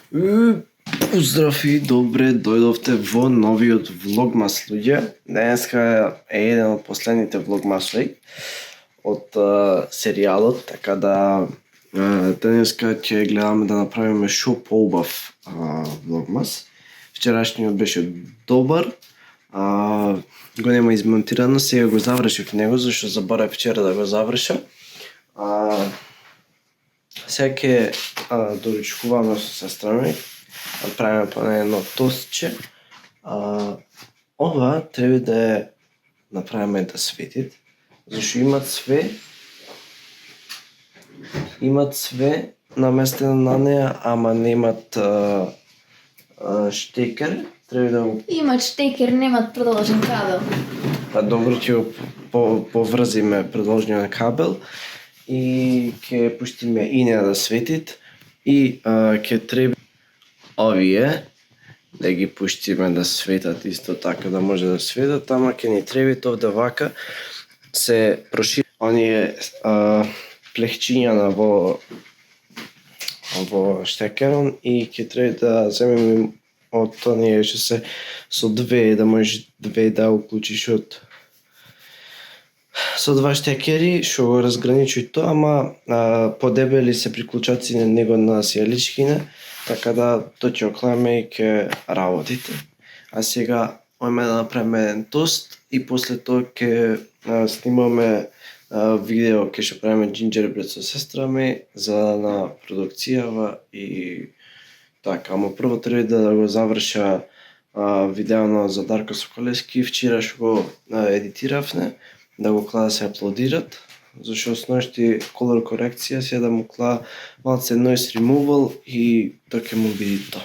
Поздрав и добре дојдовте во новиот влогмас, луѓе. Денеска е еден од последните влогмасови од серијалот, така да денеска ќе гледаме да направиме шо поубав влогмас. Вчерашниот беше добар, го нема измонтирано, сега го завршив него зашто заборав вчера да го завршам. Сега ќе доручкуваме со сестра ми, правиме по едно тостче. Ова треба да направиме да светит, зашто имат све наместено на неа, ама немат штекер. Треба да го... Имат штекер, немат продолжен кабел. Па добро, ќе го поврзиме продолжниот кабел и ќе пуштиме и неа да светит и ќе треба овие да ги пуштиме да светат исто така, да може да светат, ама ќе ни треба овде вака се прошири оние плехчиња во штекерон и ќе треба да земеме од оние што се со две, да можеш две да уклучиш од со два штекери што го разграничуваат тоа, ама подебели се приклучаци на него на сијаличкине, така да тоа ќе оклеме и ќе работите. А сега ојме да направиме еден тост и после тоа ќе снимаме видео кај што правиме џинџербред со сестра ми за на продукцијава и така, ама прво треба да го заврша видеоно за Дарко Соколевски, вчера што го едитиравме, да го клада се аплодират, зашто сношти колор корекција, сега да му клада малце noise removal и тоа ќе му биде тоа.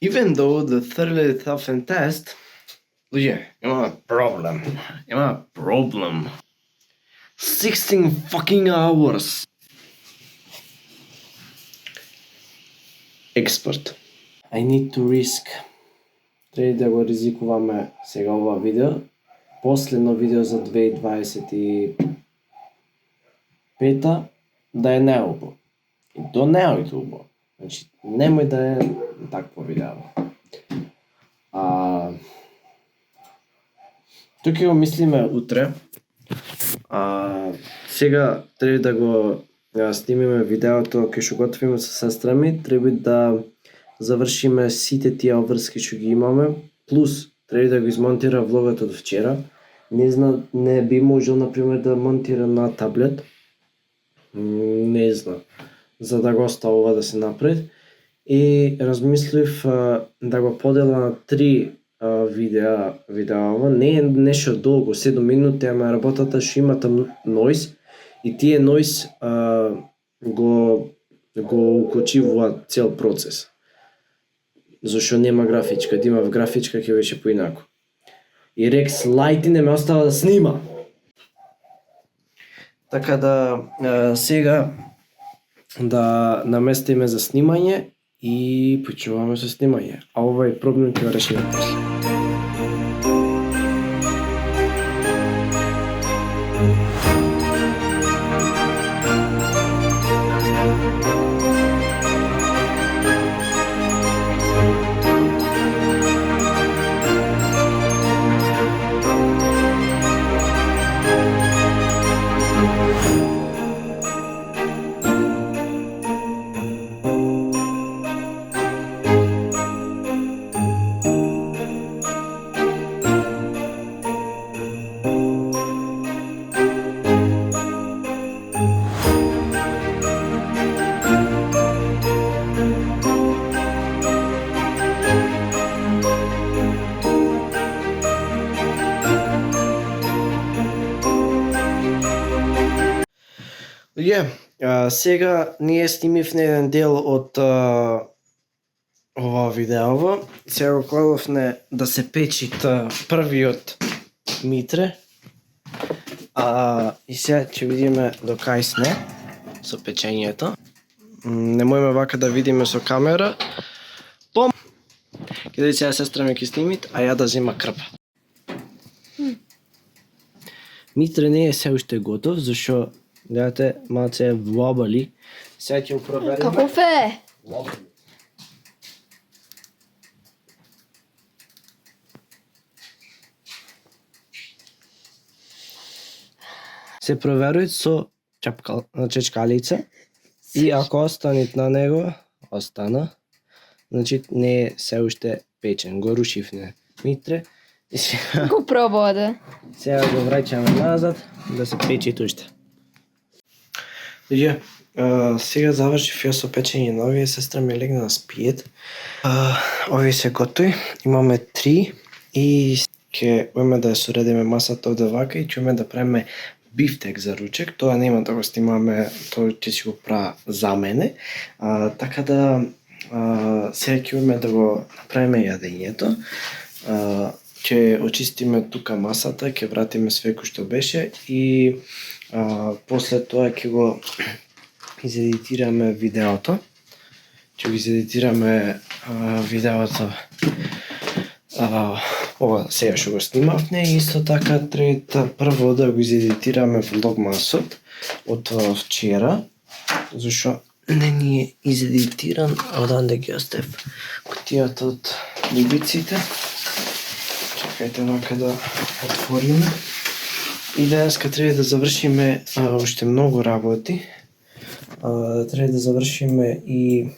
Even though the thoroughly tough and test, луѓе, има проблем. 16 fucking hours. Expert. I need to risk. Треба да го ризикуваме сега ова видео. Последно видео за 2025 да е неубаво. И до неојде убаво. Значи, немој да е такво видео. Тоа ќе го мислиме утре. Сега треба да го снимиме видеото кај што готвиме со сестра ми, треба да завршиме сите тие обврски што ги имаме, плюс треба да го измонтира влогот од вчера. Не би можел например да монтира на таблет. Не знам, за да го оставува да се направи. И размислив да го подела на 3 видео, не е нешто долго, 7 минути, ама работата што имате noise и тие noise го укочивуваат цел процес. Зашто нема графичка, да има графичка ќе беше поинаку. И Рекс Лајти не ме остава да снима. Така да сега да наместиме за снимање и почнуваме со снимање. А овој проблем ќе го решиме после. Сега ние снимивме еден дел од ова видеово. Сега го кладовме да се печи првиот митре. И сега ќе видиме до кај сме со печењето. Немојме вака да видиме со камера. Ќе да сега сестра ми ќе снимит, а ја да зема крпа. Митре не е се уште готов, зашо гледате малце е влабали. Сега ќе го провериме. Каков е? Влабали. Се проверуваат со чечкалица и ако останет на него, остана, значи не е се уште печен, го рушивне Митре и сега, Го пробува да. сега го враќаме назад да се печи уште. Луѓе, сега завршив ја со печење на овие, сестра ми легна да спиет. Овие се готови, имаме 3 и ќе уеме да ја соредиме масата овде вака и ќе да правиме бифтек за ручек. Тоа нема да го снимаме, тоа ќе си го правя за мене. Така да сега ќе да го направиме јадењето. Ќе очистиме тука масата, ќе вратиме све кој што беше и после тоа ќе го изедитираме видеото. Ќе го изедитираме видеото ова сега што го снимавме и исто така треба прво да го изедитираме влогмасот од вчера, зашо не ни е изедитиран, оданде ги оставив кутијата од либиците. Чекајте вака да отвориме. И денеска треба да завршиме уште многу работи. Треба да завршиме и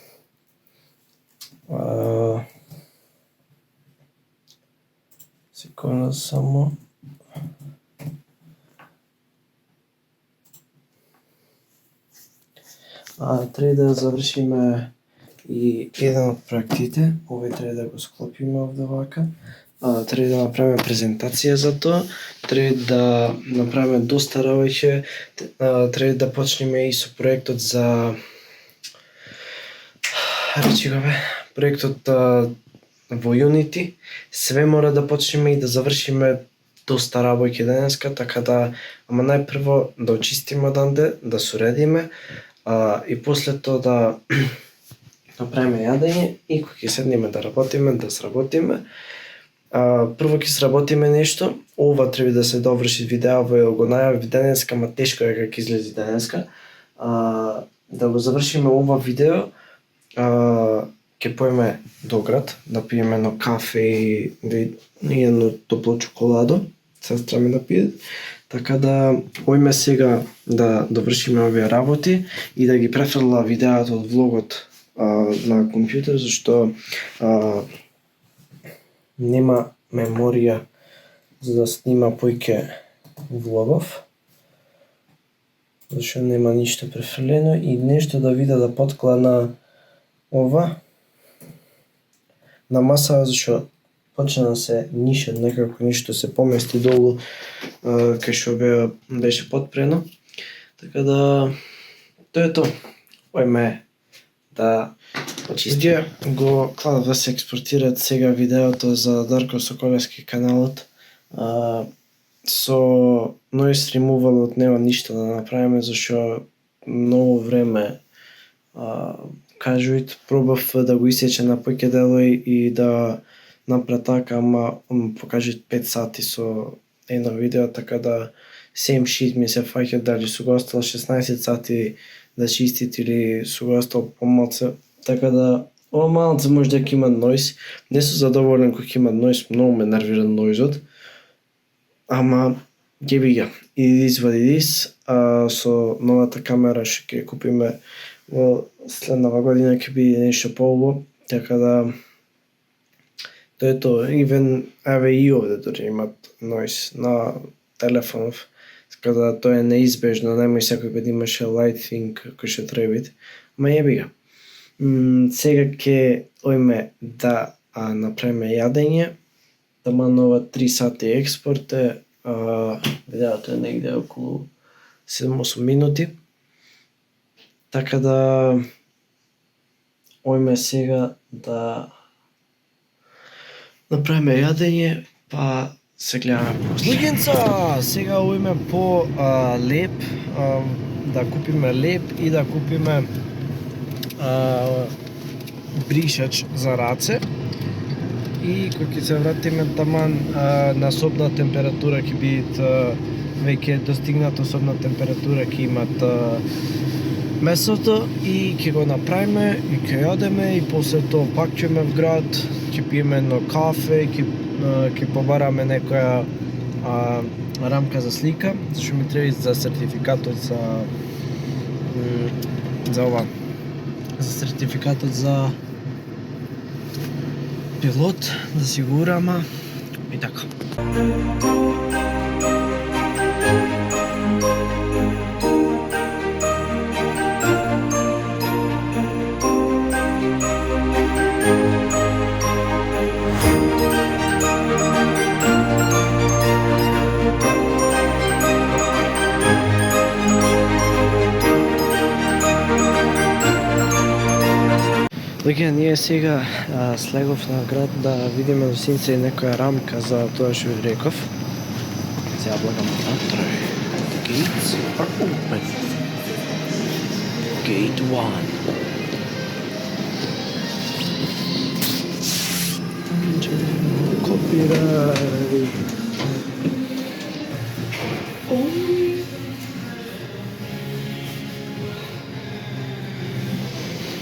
секунда само. Треба да завршиме и еден од проектите. Овој треба да го склопиме овде вака. Треба да направиме презентација за тоа, треба да направиме доста работи, треба да почнеме и со проектот за речи го бе, проектот во Unity. Све мора да почнеме и да завршиме доста работи денеска, така да, ама најпрво да очистиме оданде, да соредиме и после тоа да направиме јадење и кога ќе седнеме да работиме, да сработиме. Прво ќе сработиме нешто, ова треба да се доврши видео, го најавив денеска, ма тешко е како излези денеска. Да го завршиме ова видео, ќе поеме до град, да пиеме едно кафе и едно топло чоколадо, сестра ми да пие. Така да, ојме сега да довршиме овие работи и да ги префрла видеото од влогот на компјутер, зашто нема меморија за да снима поиќе влогов, зашто нема ништо префрлено и нешто да вида да поткла на ова на маса, зашто почна да се нише, некако ништо се помести долу кај што беше потпрено. Така да, тоа е тоа. Ојме да очистиме. Го кладов да се експортираат сега видеото за Дарко Соколевски каналот. Со noise removal од нема ништо да направиме, зашто многу време кажуит, пробав да го исече на поиќе делои и да направи така, ама покажи 5 сати со едно видео, така да same shit ми се фаќа дали су го остал 16 сати да чистит или су го остал помалце. Така да, ова малце може дека има noise. Не сум задоволен кога има noise, многу ме нервира noise-от. Ама ќе би ја. It is what it is. Со новата камера што ќе купиме во следнава година ќе биде нешто поубаво. Така да, тоа е тоа. Even еве и овде дори имат noise на телефонов. Така да тоа е неизбежно, немој секој пат имаше light thing кој што треба. Ма јеби га. Сега ќе ојме да направиме јадење. Таман ова 3 сати експорт е, видеото е негде околу 7-8 минути. Така да ојме сега да направиме јадење, па се гледаме после. Луѓенца, сега ојме по леп, да купиме леп и да купиме бришач за раце. И кога ќе се вратиме таман на собна температура ќе бидат веќе достигнато собна температура ќе имат месото и ќе го направиме и ќе јадеме и после тоа пак ќе в град, ќе пиеме едно кафе, ќе побараме некоја рамка за слика, зашто ми треба за сертификатот за ова, за сертификатот за пилот, да си го урама и така. Луѓе, ние сега слегов на град да видиме до синце некоја рамка за тоа што ви реков. Сега благам внатре. The gates are open. Gate 1. Copyright.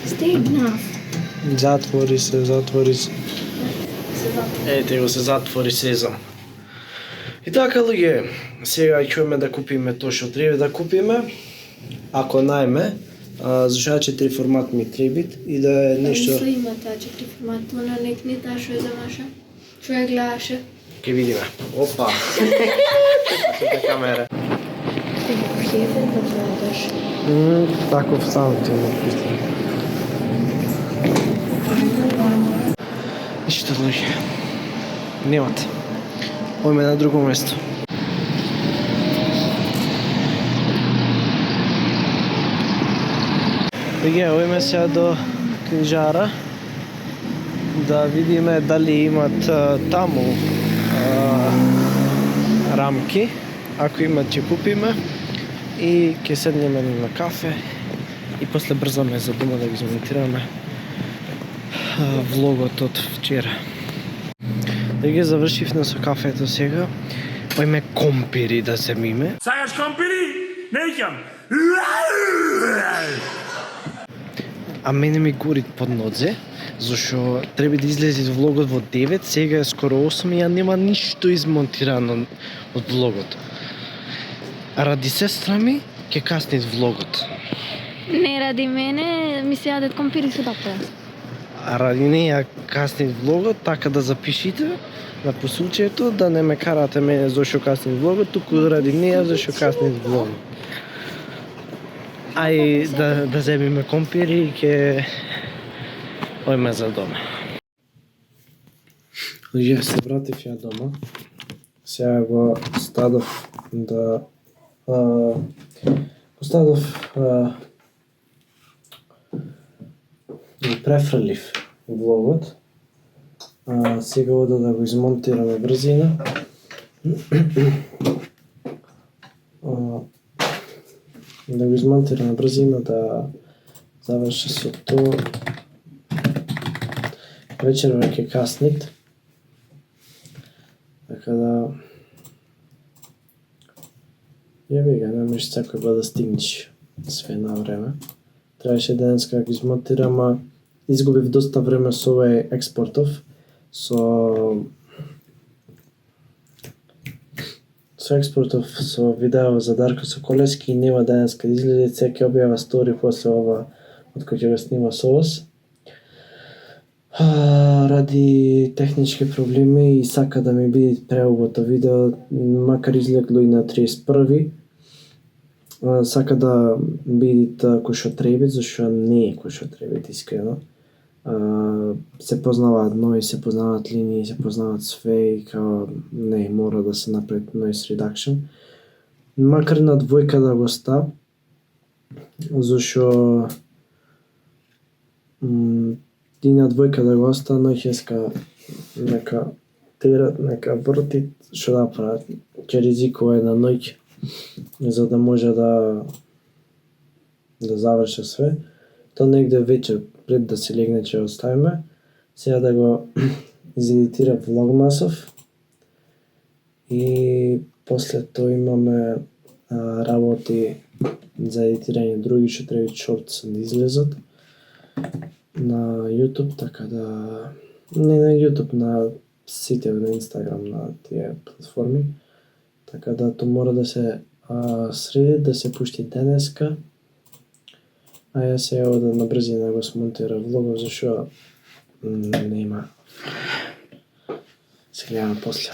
Стегнав. Затвори се. Ете го се затвори сезам. И така, луѓе, сега ќе да купиме тоа што треба да купиме, ако најме, зашто 4 формат ми требит и да е нешто... Мисло има таа 4 формат, но не таа што ја замаша, што ја гледаше. Ке видиме. Опа! Тука камера. Хефен да гледаш. Таков сам ти ме писам. Ништо, луѓе. Немате. Ојме на друго место. Луѓе, ојме сега до книжара да видиме дали имат таму рамки. Ако имат, ќе купиме и ќе седнеме на кафе и после брзаме за дома да ги змонтираме влогот од вчера. Да ги завршивме со кафето сега. Ојме компири да се миме. Сакаш компири? Неќам. А мене ми гори под нозе, зашо треба да излезе влогот во 9, сега е скоро 8 и ја нема ништо измонтирано од влогот. А ради сестра ми ќе касни влогот. Не ради мене, ми се јадат компири со папа. А ради неја касни влогот, така да запишите на посучето, да не ме карате мене зашо касни влогот, туку ради неја зашо касни влогот. Ај да земиме компири и ќе ојме за дома. Ја се вратив ја дома. Сега го стадов да префрлив влогот. Сега ода да го измонтираме брзина. Да го измонтираме брзина, да заврши со тоа. Вечер веќе каснит. Така да јави га, не можеш секој да стигнеш све на време. Требаше денеска да го измонтирам, а изгубив доста време со овој експортов, со со видео за Дарко Соколевски и нема денеска да излезе, се ќе објава стори после ова од кој ќе го снима со вас. Ради технички проблеми и сака да ми биде преубото видео, макар излегло и на 31. Сака да бидат кој што треба, зашто не е кој што треба, искрено. Се познаваат ној, се познаваат линии, се познаваат све и као не, мора да се направи noise reduction. Макар на двојка да го став, зашто и на двојка да го оста, ноќеска нека терат, нека вртит, што да прават, ќе ризикува една ноќ, за да може да заврши све. То негде вечер пред да се легне ќе оставиме. Сега да го изедитира влогмасов и после тоа имаме работи за едитирање други четири шортс да излезат на YouTube, така да не на YouTube, на сите, на Instagram, на тие платформи. Така да тоа мора да се среди, да се пушти денеска. А јас се да на брзина го смонтира влогот, зашо нема. Се гледаме после.